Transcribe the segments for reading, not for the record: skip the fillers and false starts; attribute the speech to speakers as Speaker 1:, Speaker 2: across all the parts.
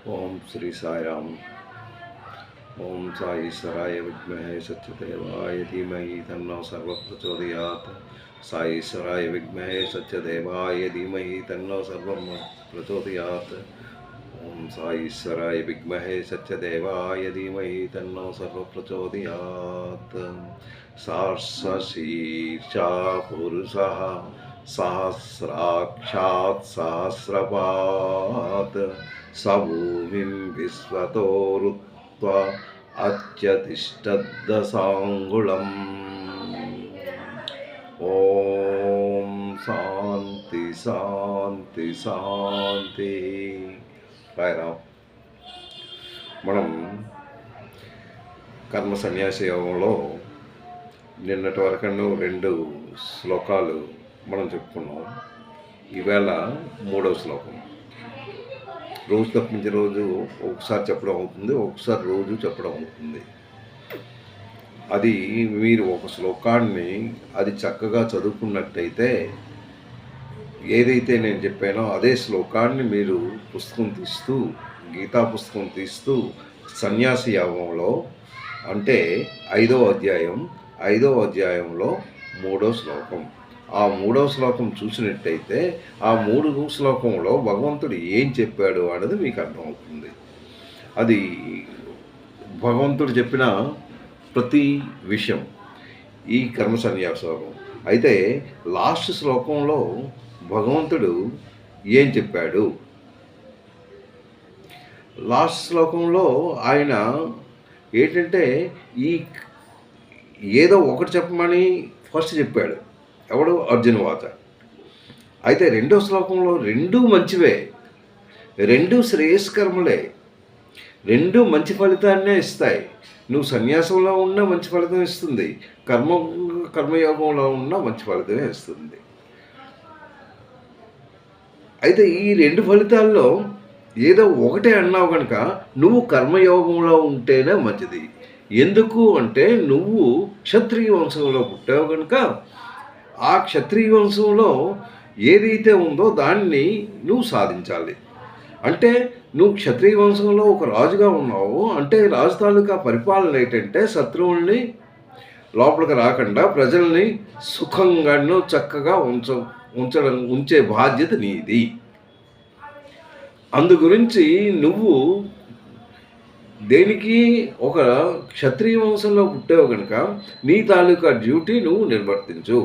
Speaker 1: ఓం శ్రీ సాయిరామ్. ఓం సాయి ఈశ్వరాయ విద్మహే సత్యదేవాయ ధీమహి తన్నో సర్వ ప్రచోదయాత్. సాయి ఈశ్వరాయ విద్మహే సత్యదేవాయ ధీమహి తన్నో సర్వం ప్రచోదయాత్. ఓం సాయి ఈశ్వరాయ విద్మహే సత్యదేవాయ ధీమహి తన్నో సర్వ ప్రచోదయాత్. సహస్రశీర్షా పురుషః సహస్రాక్షాత్ సహస్రపాత్ సభూమిం విశ్వతోరుత్వా అత్యతిష్టద్దశాంగుళం. ఓం శాంతి శాంతి శాంతి. రాయరాం. మనం కర్మ సన్యాస యోగంలో నిన్నటి వరకు 2 శ్లోకాలు మనం చెప్పుకున్నాం. ఈవేళ 3వ శ్లోకం. రోజు తప్పించే రోజు ఒకసారి చెప్పడం అవుతుంది, ఒకసారి రోజు చెప్పడం అవుతుంది. అది మీరు ఒక శ్లోకాన్ని అది చక్కగా చదువుకున్నట్టయితే ఏదైతే నేను చెప్పానో అదే శ్లోకాన్ని మీరు పుస్తకం తీస్తూ, గీతా పుస్తకం తీస్తూ సన్యాసి యోగంలో అంటే 5వ అధ్యాయంలో 3వ శ్లోకం, ఆ 3వ శ్లోకం చూసినట్టయితే ఆ 3వ శ్లోకంలో భగవంతుడు ఏం చెప్పాడు అనేది మీకు అర్థమవుతుంది. అది భగవంతుడు చెప్పిన ప్రతి విషయం ఈ కర్మ సన్యాసం. అయితే లాస్ట్ శ్లోకంలో భగవంతుడు ఏం చెప్పాడు? లాస్ట్ శ్లోకంలో ఆయన ఏంటంటే ఏదో ఒకటి చెప్పమని ఫస్ట్ చెప్పాడు. ఎవడు? అర్జునవాచ. అయితే 2వ శ్లోకంలో 2 మంచివే, 2 శ్రేయస్కర్మలే, 2 మంచి ఫలితాన్నే ఇస్తాయి. నువ్వు సన్యాసంలో ఉన్నా మంచి ఫలితం ఇస్తుంది, కర్మయోగంలో ఉన్నా మంచి ఫలితమే ఇస్తుంది. అయితే ఈ 2 ఫలితాల్లో ఏదో ఒకటే అన్నావు కనుక నువ్వు కర్మయోగంలో ఉంటేనే మంచిది. ఎందుకు అంటే నువ్వు క్షత్రియ వంశంలో పుట్టావు కనుక ఆ క్షత్రియ వంశంలో ఏదైతే ఉందో దాన్ని నువ్వు సాధించాలి. అంటే నువ్వు క్షత్రియ వంశంలో ఒక రాజుగా ఉన్నావు అంటే రాజు తాలూకా పరిపాలన ఏంటంటే శత్రువుల్ని లోపలికి రాకుండా ప్రజల్ని సుఖంగాను చక్కగా ఉంచే బాధ్యత నీది. అందు గురించి నువ్వు దేనికి ఒక క్షత్రియ వంశంలో పుట్టావు కనుక నీ తాలూకా డ్యూటీ నువ్వు నిర్వర్తించు.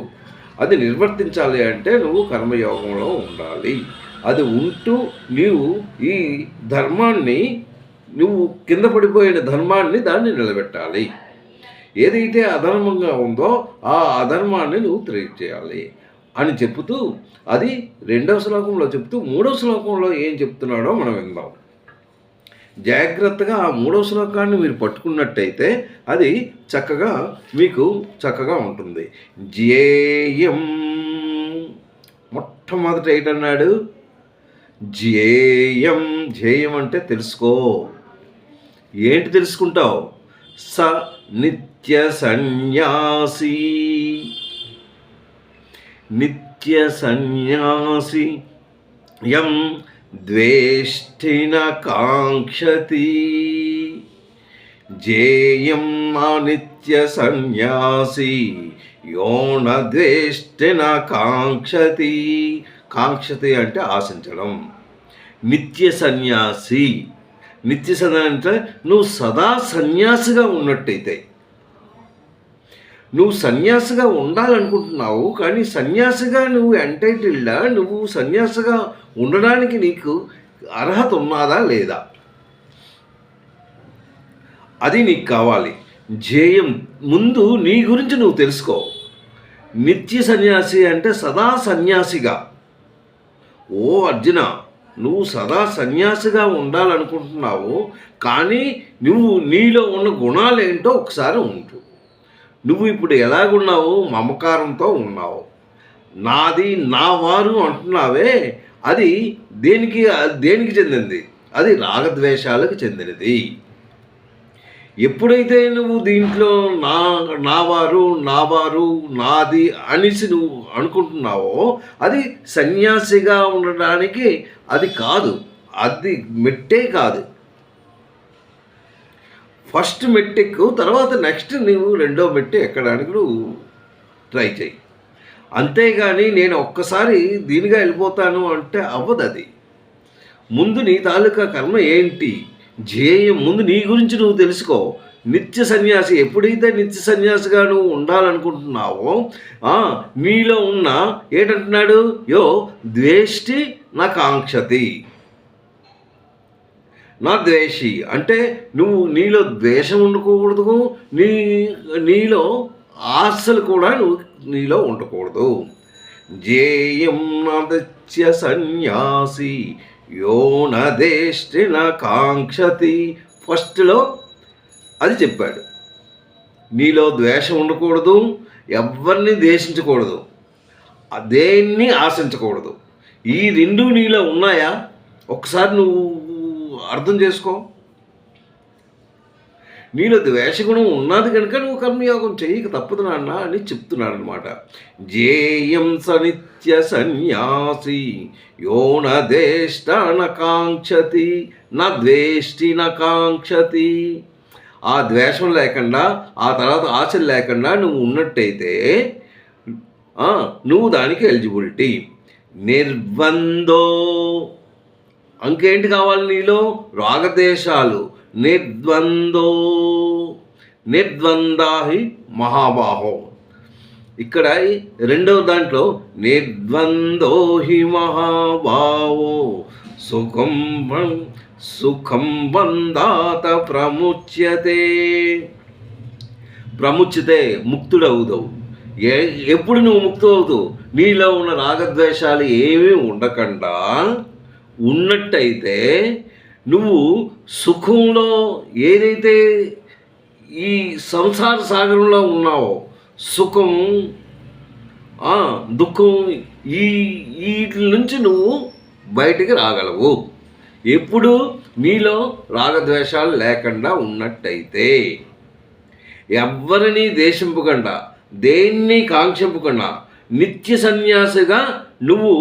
Speaker 1: అది నిర్వర్తించాలి అంటే నువ్వు కర్మయోగంలో ఉండాలి. అది ఉంటూ నీవు ఈ ధర్మాన్ని, నువ్వు కింద పడిపోయిన ధర్మాన్ని దాన్ని నిలబెట్టాలి. ఏదైతే అధర్మంగా ఉందో ఆ అధర్మాన్ని నువ్వు తెలియచేయాలి అని చెబుతూ అది 2వ శ్లోకంలో చెప్తూ 3వ శ్లోకంలో ఏం చెప్తున్నాడో మనం విందాం. జాగ్రత్తగా ఆ 3వ శ్లోకాన్ని మీరు పట్టుకున్నట్టయితే అది చక్కగా మీకు చక్కగా ఉంటుంది. జ్యేయం మొట్టమొదట ఏంటన్నాడు? జ్యేయం. జ్యేయం అంటే తెలుసుకో. ఏంటి తెలుసుకుంటావు? స నిత్య సన్యాసి. నిత్య సన్యాసి యం ద్వేష్టిన కాంక్షతి. జ్యేయం నా నిత్య సన్యాసి యోన ద్వేష్టిన కాంక్షతి. కాంక్షతి అంటే ఆశించడం. నిత్య సన్యాసి. నిత్య సన్యాసి అంటే నువ్వు సదా సన్యాసిగా ఉన్నట్టయితే, నువ్వు సన్యాసిగా ఉండాలనుకుంటున్నావు కానీ సన్యాసిగా నువ్వు ఎంటైటిల్డా? నువ్వు సన్యాసిగా ఉండడానికి నీకు అర్హత ఉన్నదా లేదా? అది నీకు కావాలి. ధ్యేయం ముందు నీ గురించి నువ్వు తెలుసుకో. నిత్య సన్యాసి అంటే సదా సన్యాసిగా. ఓ అర్జున, నువ్వు సదా సన్యాసిగా ఉండాలనుకుంటున్నావు కానీ నువ్వు నీలో ఉన్న గుణాలు ఏంటో ఒకసారి ఉంటు. నువ్వు ఇప్పుడు ఎలాగున్నావు? మమకారంతో ఉన్నావు. నాది నా వారు అంటున్నావే, అది దేనికి చెందింది? అది రాగద్వేషాలకు చెందినది. ఎప్పుడైతే నువ్వు దీంట్లో నా వారు నాది అనేసి నువ్వు అనుకుంటున్నావో అది సన్యాసిగా ఉండడానికి అది కాదు. అది మెట్టే కాదు. ఫస్ట్ మెట్టెక్కు, తర్వాత నెక్స్ట్ నువ్వు రెండో మెట్టు ఎక్కడానికి నువ్వు ట్రై చేయి. అంతేగాని నేను ఒక్కసారి దీనిగా వెళ్ళిపోతాను అంటే అవ్వదు. అది ముందు నీ తాలూకా కర్మ ఏంటి, ధ్యేయం ముందు నీ గురించి నువ్వు తెలుసుకో. నిత్య సన్యాసి ఎప్పుడైతే నిత్య సన్యాసిగా నువ్వు ఉండాలనుకుంటున్నావో నీలో ఉన్న ఏంటంటున్నాడు, యో ద్వేష్టి నా కాంక్షతి, నా ద్వేషి అంటే నువ్వు నీలో ద్వేషం ఉండకూడదు, నీలో ఆశలు కూడా నువ్వు నీలో ఉండకూడదు. ధ్యేయం నత్య సన్యాసి యో నదేష్టి నా కాంక్షతి. ఫస్ట్లో అది చెప్పాడు. నీలో ద్వేషం ఉండకూడదు, ఎవరిని ద్వేషించకూడదు, దేన్ని ఆశించకూడదు. ఈ రెండు నీలో ఉన్నాయా ఒకసారి నువ్వు అర్థం చేసుకో. నీలో ద్వేషగుణం ఉన్నది కనుక నువ్వు కర్మయోగం చేయక తప్పదు నాన్న అని చెప్తున్నాడు అనమాట. ధ్యేయం సనిత్య సన్యాసి యో నదేష్ట న కాంక్షతి నా ద్వేష్టి న కాంక్షతి. ఆ ద్వేషం లేకుండా, ఆ తర్వాత ఆశలు లేకుండా నువ్వు ఉన్నట్టయితే నువ్వు దానికి ఎలిజిబిలిటీ. నిర్బంధో ఇంకేంటి కావాలి నీలో, రాగద్వేషాలు. నిర్ద్వందో నిర్ద్వందాహి మహాబాహో. ఇక్కడ రెండవ దాంట్లో నిర్ద్వందో హి మహాబాహో సుఖం బంధాత ప్రముచ్యతే. ప్రముచ్యతే ముక్తుడవుతావు. ఎప్పుడు నువ్వు ముక్తుడవుతావు, నీలో ఉన్న రాగద్వేషాలు ఏమీ ఉండకుండా ఉన్నట్టయితే నువ్వు సుఖంలో ఏదైతే ఈ సంసార సాగరంలో ఉన్నావో, సుఖం దుఃఖం వీటి నుంచి నువ్వు బయటికి రాగలవు. ఎప్పుడు నీలో రాగద్వేషాలు లేకుండా ఉన్నట్టయితే. ఎవరిని ద్వేషింపకుండా, దేన్ని కాంక్షింపకుండా నిత్య సన్యాసిగా నువ్వు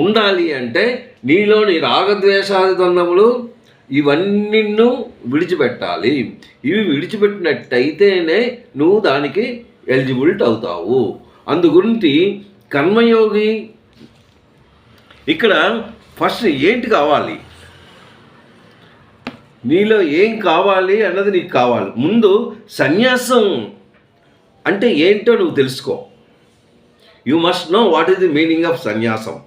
Speaker 1: ఉండాలి అంటే నీలోని రాగద్వేషాది ద్వంద్వములు ఇవన్నీ విడిచిపెట్టాలి. ఇవి విడిచిపెట్టినట్టయితేనే నువ్వు దానికి ఎలిజిబిలిటీ అవుతావు. అందుగురించి కర్మయోగి ఇక్కడ ఫస్ట్ ఏంటి కావాలి, నీలో ఏం కావాలి అన్నది నీకు కావాలి. ముందు సన్యాసం అంటే ఏంటో నువ్వు తెలుసుకో. You must know what is the meaning of సన్యాసం.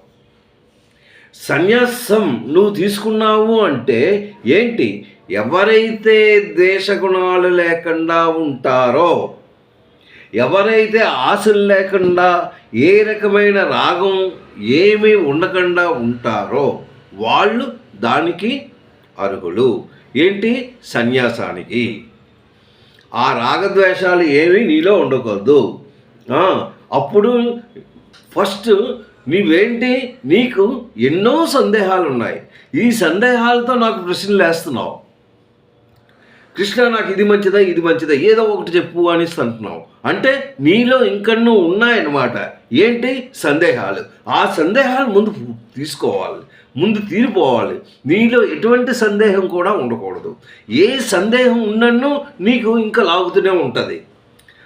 Speaker 1: సన్యాసం నువ్వు తీసుకున్నావు అంటే ఏంటి, ఎవరైతే ద్వేషగుణాలు లేకుండా ఉంటారో, ఎవరైతే ఆశలు లేకుండా, ఏ రకమైన రాగం ఏమీ ఉండకుండా ఉంటారో వాళ్ళు దానికి అర్హులు. ఏంటి, సన్యాసానికి. ఆ రాగద్వేషాలు ఏమీ నీలో ఉండకూడదు. అప్పుడు ఫస్ట్ నీవేంటి, నీకు ఎన్నో సందేహాలు ఉన్నాయి. ఈ సందేహాలతో నాకు ప్రశ్నలు వేస్తున్నావు. కృష్ణ నాకు ఇది మంచిదా ఇది మంచిదా ఏదో ఒకటి చెప్పు అని అంటున్నావు. అంటే నీలో ఇంకన్నూ ఉన్నాయన్నమాట. ఏంటి, సందేహాలు. ఆ సందేహాలు ముందు తీసుకోవాలి, ముందు తీరిపోవాలి. నీలో ఎటువంటి సందేహం కూడా ఉండకూడదు. ఏ సందేహం ఉన్నన్ను నీకు ఇంకా లాగుతూనే ఉంటుంది.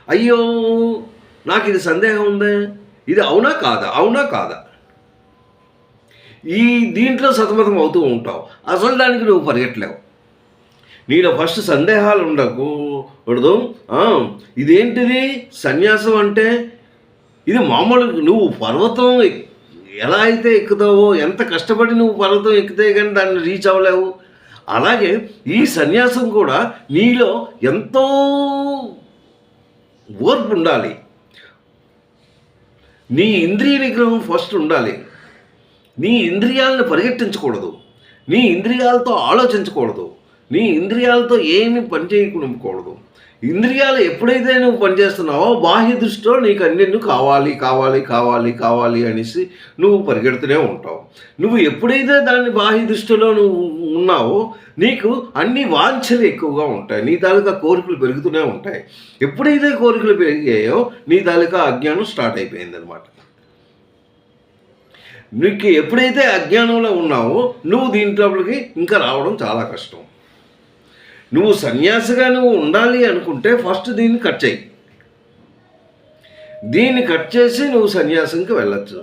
Speaker 1: అయ్యో నాకు ఇది సందేహం ఉందే, ఇది అవునా కాదా, అవునా కాదా, ఈ దీంట్లో సతమతం అవుతూ ఉంటావు. అసలు దానికి నువ్వు పరిగెట్టలేవు. నీలో ఫస్ట్ సందేహాలు ఉండకూడదు. ఇదేంటిది సన్యాసం అంటే, ఇది మామూలు నువ్వు పర్వతం ఎలా అయితే ఎక్కుతావో, ఎంత కష్టపడి నువ్వు పర్వతం ఎక్కితే కానీ దాన్ని రీచ్ అవ్వలేవు. అలాగే ఈ సన్యాసం కూడా నీలో ఎంతో ఓర్పు ఉండాలి. నీ ఇంద్రియ నిగ్రహం ఫస్ట్ ఉండాలి. నీ ఇంద్రియాలను పరిగెట్టించకూడదు, నీ ఇంద్రియాలతో ఆలోచించకూడదు, నీ ఇంద్రియాలతో ఏమీ పనిచేయకూడదు. ఇంద్రియాలు ఎప్పుడైతే నువ్వు పనిచేస్తున్నావో బాహ్య దృష్టిలో నీకు అన్ని కావాలి కావాలి కావాలి కావాలి అనేసి నువ్వు పరిగెడుతూనే ఉంటావు. నువ్వు ఎప్పుడైతే దాన్ని బాహ్య దృష్టిలో నువ్వు ఉన్నావో నీకు అన్ని వాంఛలు ఎక్కువగా ఉంటాయి, నీ తాలూకా కోరికలు పెరుగుతూనే ఉంటాయి. ఎప్పుడైతే కోరికలు పెరిగాయో నీ తాలూకా అజ్ఞానం స్టార్ట్ అయిపోయిందనమాట. నీకు ఎప్పుడైతే అజ్ఞానంలో ఉన్నావో నువ్వు దీంట్లోకి ఇంకా రావడం చాలా కష్టం. నువ్వు సన్యాసిగా నువ్వు ఉండాలి అనుకుంటే ఫస్ట్ దీన్ని కట్ చేయి. దీన్ని కట్ చేసి నువ్వు సన్యాసంకి వెళ్ళచ్చు.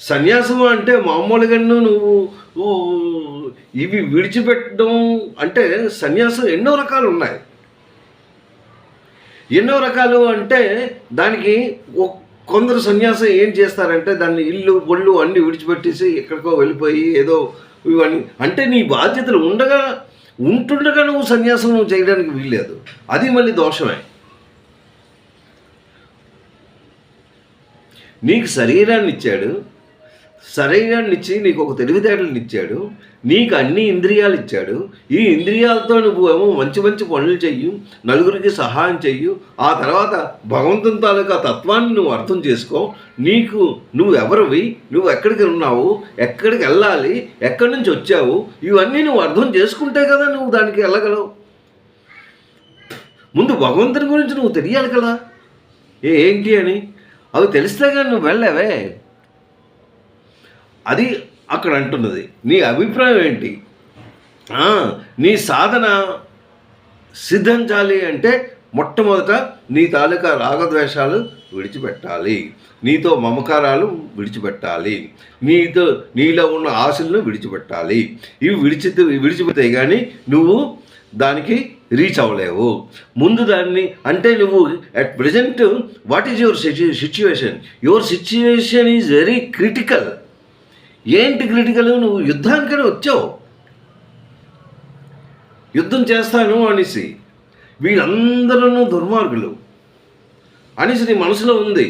Speaker 1: సన్యాసం అంటే మామూలుగా నువ్వు ఇవి విడిచిపెట్టడం అంటే సన్యాసం ఎన్నో రకాలు ఉన్నాయి. ఎన్నో రకాలు అంటే దానికి కొందరు సన్యాసం ఏం చేస్తారంటే దాన్ని ఇల్లు బొళ్ళు అన్నీ విడిచిపెట్టేసి ఎక్కడికో వెళ్ళిపోయి ఏదో ఇవన్నీ అంటే నీ బాధ్యతలు ఉంటుండగా నువ్వు సన్యాసం నువ్వు చేయడానికి వీల్లేదు. అది మళ్ళీ దోషమే. నీకు శరీరాన్ని ఇచ్చాడు, శరీరాన్ని ఇచ్చి నీకు ఒక తెలివితేటలను ఇచ్చాడు, నీకు అన్ని ఇంద్రియాలు ఇచ్చాడు. ఈ ఇంద్రియాలతో నువ్వు ఏమో మంచి మంచి పనులు చెయ్యు, నలుగురికి సహాయం చెయ్యు. ఆ తర్వాత భగవంతుని తాలూకా తత్వాన్ని నువ్వు అర్థం చేసుకో. నువ్వు ఎవరివి, నువ్వు ఎక్కడికి ఉన్నావు, ఎక్కడికి వెళ్ళాలి, ఎక్కడి నుంచి వచ్చావు, ఇవన్నీ నువ్వు అర్థం చేసుకుంటే కదా నువ్వు దానికి వెళ్ళగలవు. ముందు భగవంతుని గురించి నువ్వు తెలియాలి కదా ఏంటి అని. అవి తెలిస్తే కానీ నువ్వు వెళ్ళవే. అది అక్కడ అంటున్నది. నీ అభిప్రాయం ఏంటి? నీ సాధన సిద్ధించాలి అంటే మొట్టమొదట నీ తాలూకా రాగద్వేషాలు విడిచిపెట్టాలి, నీతో మమకారాలు విడిచిపెట్టాలి, నీలో ఉన్న ఆశలను విడిచిపెట్టాలి. ఇవి విడిచిపెడితే కానీ నువ్వు దానికి రీచ్ అవ్వలేవు. ముందు దాన్ని అంటే నువ్వు at present what is your situation? Your situation is very critical. ఏంటి క్రిటికల్? నువ్వు యుద్ధానికనే వచ్చావు. యుద్ధం చేస్తాను అనేసి వీళ్ళందరూ దుర్మార్గులు అనేసి నీ మనసులో ఉంది.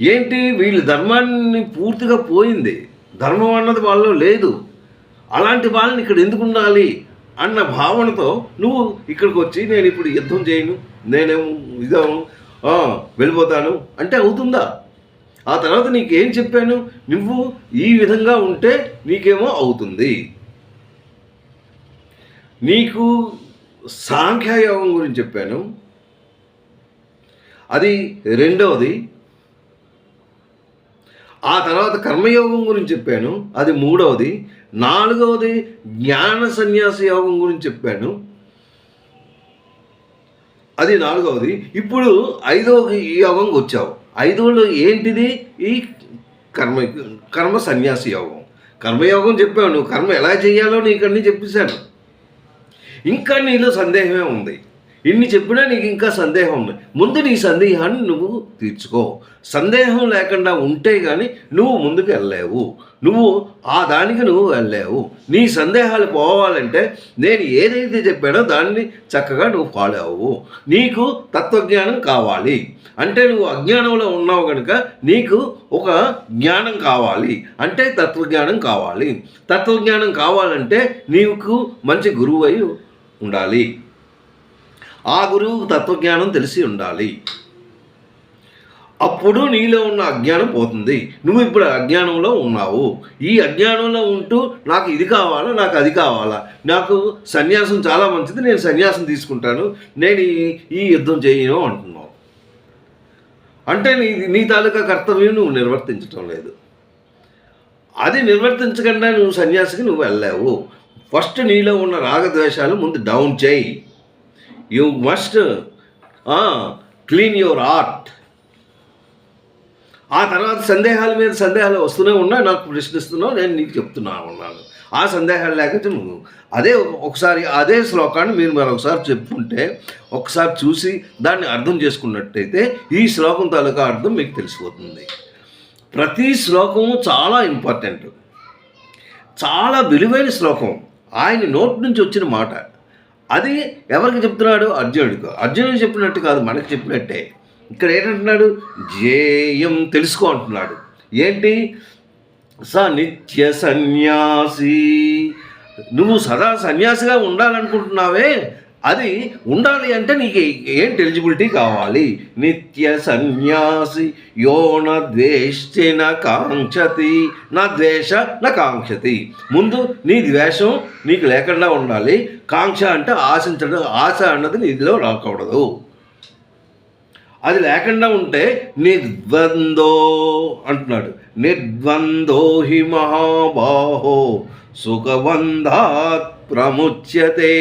Speaker 1: ఏంటి వీళ్ళ ధర్మాన్ని పూర్తిగా పోయింది, ధర్మం అన్నది వాళ్ళలో లేదు. అలాంటి వాళ్ళని ఇక్కడ ఎందుకు ఉండాలి అన్న భావనతో నువ్వు ఇక్కడికి వచ్చి నేను ఇప్పుడు యుద్ధం చేయను, నేనేమో ఇదేమో వెళ్ళిపోతాను అంటే అవుతుందా? ఆ తర్వాత నీకేం చెప్పాను? నువ్వు ఈ విధంగా ఉంటే నీకేమో అవుతుంది. నీకు సాంఖ్యయోగం గురించి చెప్పాను, అది రెండవది. ఆ తర్వాత కర్మయోగం గురించి చెప్పాను, అది మూడవది. నాలుగవది జ్ఞాన సన్యాస యోగం గురించి చెప్పాను, అది నాలుగవది. ఇప్పుడు ఐదవ యోగంకి వచ్చావు. ఐదవలో ఏంటిది? ఈ కర్మ సన్యాస యోగం. కర్మయోగం చెప్పావు, నువ్వు కర్మ ఎలా చేయాలో నీకు అన్నీ చెప్పేశాను. ఇంకా నీలో సందేహమే ఉంది. ఇన్ని చెప్పినా నీకు ఇంకా సందేహం ఉంది. ముందు నీ సందేహాన్ని నువ్వు తీర్చుకో. సందేహం లేకుండా ఉంటే కానీ నువ్వు ముందుకు వెళ్ళలేవు, నువ్వు ఆ దానికి నువ్వు వెళ్ళలేవు. నీ సందేహాలు పోవాలంటే నేను ఏదైతే చెప్పానో దాన్ని చక్కగా నువ్వు ఫాలో అవ్వు. నీకు తత్వజ్ఞానం కావాలి అంటే నువ్వు అజ్ఞానంలో ఉన్నావు కనుక నీకు ఒక జ్ఞానం కావాలి అంటే తత్వజ్ఞానం కావాలి. తత్వజ్ఞానం కావాలంటే నీకు మంచి గురువు అయి ఉండాలి. ఆ గురువుకు తత్వజ్ఞానం తెలిసి ఉండాలి. అప్పుడు నీలో ఉన్న అజ్ఞానం పోతుంది. నువ్వు ఇప్పుడు అజ్ఞానంలో ఉన్నావు. ఈ అజ్ఞానంలో ఉంటూ నాకు ఇది కావాలా, నాకు అది కావాలా, నాకు సన్యాసం చాలా మంచిది, నేను సన్యాసం తీసుకుంటాను, నేను ఈ యుద్ధం చేయను అంటున్నావు. అంటే నీ తాలూకా కర్తవ్యం నువ్వు నిర్వర్తించటం లేదు. అది నిర్వర్తించకుండా నువ్వు సన్యాసికి నువ్వు వెళ్ళావు. ఫస్ట్ నీలో ఉన్న రాగద్వేషాలు ముందు డౌన్ చేయి. You must clean your heart. ఆ తర్వాత సందేహాల మీద సందేహాలు వస్తూనే ఉన్నా, నాకు ప్రశ్నిస్తున్నావు, నేను నీకు చెప్తున్నా ఉన్నాను. ఆ సందేహాలు లేకపోతే నువ్వు ఒకసారి అదే శ్లోకాన్ని మీరు మరొకసారి చెప్పుకుంటే, ఒకసారి చూసి దాన్ని అర్థం చేసుకున్నట్టయితే ఈ శ్లోకం తాలూకా అర్థం మీకు తెలిసిపోతుంది. ప్రతి శ్లోకము చాలా ఇంపార్టెంట్, చాలా విలువైన శ్లోకం. ఆయన నోటి నుంచి వచ్చిన మాట. అది ఎవరికి చెప్తున్నాడు? అర్జునుడికి. అర్జునుడికి చెప్పినట్టు కాదు, మనకి చెప్పినట్టే. ఇక్కడ ఏంటంటున్నాడు? జ్ఞేయం తెలుసుకో అంటున్నాడు. ఏంటి? నిత్య సన్యాసి. నువ్వు సదా సన్యాసిగా ఉండాలనుకుంటున్నావే, అది ఉండాలి అంటే నీకు ఏంటి ఎలిజిబిలిటీ కావాలి? నిత్య సన్యాసి యో న ద్వేష్టి న కాంక్షతి నా ద్వేష న కాంక్షతి. ముందు నీ ద్వేషం నీకు లేకుండా ఉండాలి. కాంక్ష అంటే ఆశించడం, ఆశ అన్నది నీలో రాకూడదు. అది లేకుండా ఉంటే నిర్ద్వందో అంటున్నాడు. నిర్ద్వందో హి మహాబాహో సుఖబంధాత్ ప్రముచ్యతే.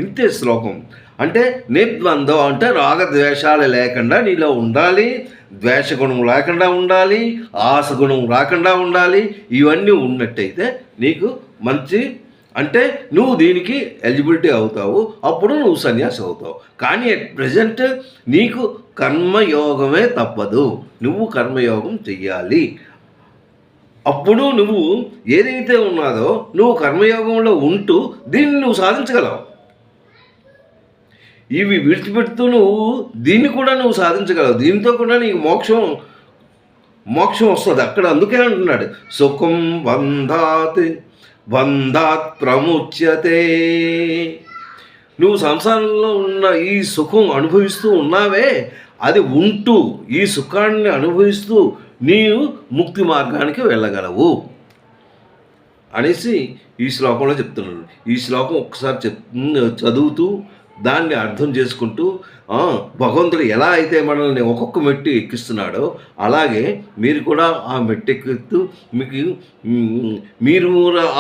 Speaker 1: ఇంతే శ్లోకం. అంటే నిర్ద్వంద్వం అంటే రాగద్వేషాలు లేకుండా నీలో ఉండాలి, ద్వేషగుణం లేకుండా ఉండాలి, ఆశగుణం రాకుండా ఉండాలి. ఇవన్నీ ఉన్నట్టయితే నీకు మంచి, అంటే నువ్వు దీనికి ఎలిజిబిలిటీ అవుతావు, అప్పుడు నువ్వు సన్యాసి అవుతావు. కానీ అట్ ప్రజెంట్ నీకు కర్మయోగమే తప్పదు, నువ్వు కర్మయోగం చెయ్యాలి. అప్పుడు నువ్వు ఏదైతే ఉన్నదో నువ్వు కర్మయోగంలో ఉంటూ దీన్ని నువ్వు సాధించగలవు. ఇవి విడిచిపెడుతూ నువ్వు దీన్ని కూడా నువ్వు సాధించగలవు. దీంతో కూడా నీకు మోక్షం వస్తుంది అక్కడ. అందుకే అంటున్నాడు సుఖం బంధాత్ ప్రముచ్యతే. నువ్వు సంసారంలో ఉన్న ఈ సుఖం అనుభవిస్తూ ఉన్నావే, అది ఉంటూ ఈ సుఖాన్ని అనుభవిస్తూ నీవు ముక్తి మార్గానికి వెళ్ళగలవు అనేసి ఈ శ్లోకంలో చెప్తున్నాడు. ఈ శ్లోకం ఒక్కసారి చదువుతూ దాన్ని అర్థం చేసుకుంటూ భగవంతుడు ఎలా అయితే మనల్ని ఒక్కొక్క మెట్టు ఎక్కిస్తున్నాడో అలాగే మీరు కూడా ఆ మెట్టు ఎక్కుతూ మీరు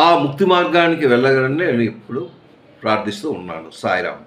Speaker 1: ఆ ముక్తి మార్గానికి వెళ్ళగలని నేను ఇప్పుడు ప్రార్థిస్తూ ఉన్నాను. సాయిరామ్.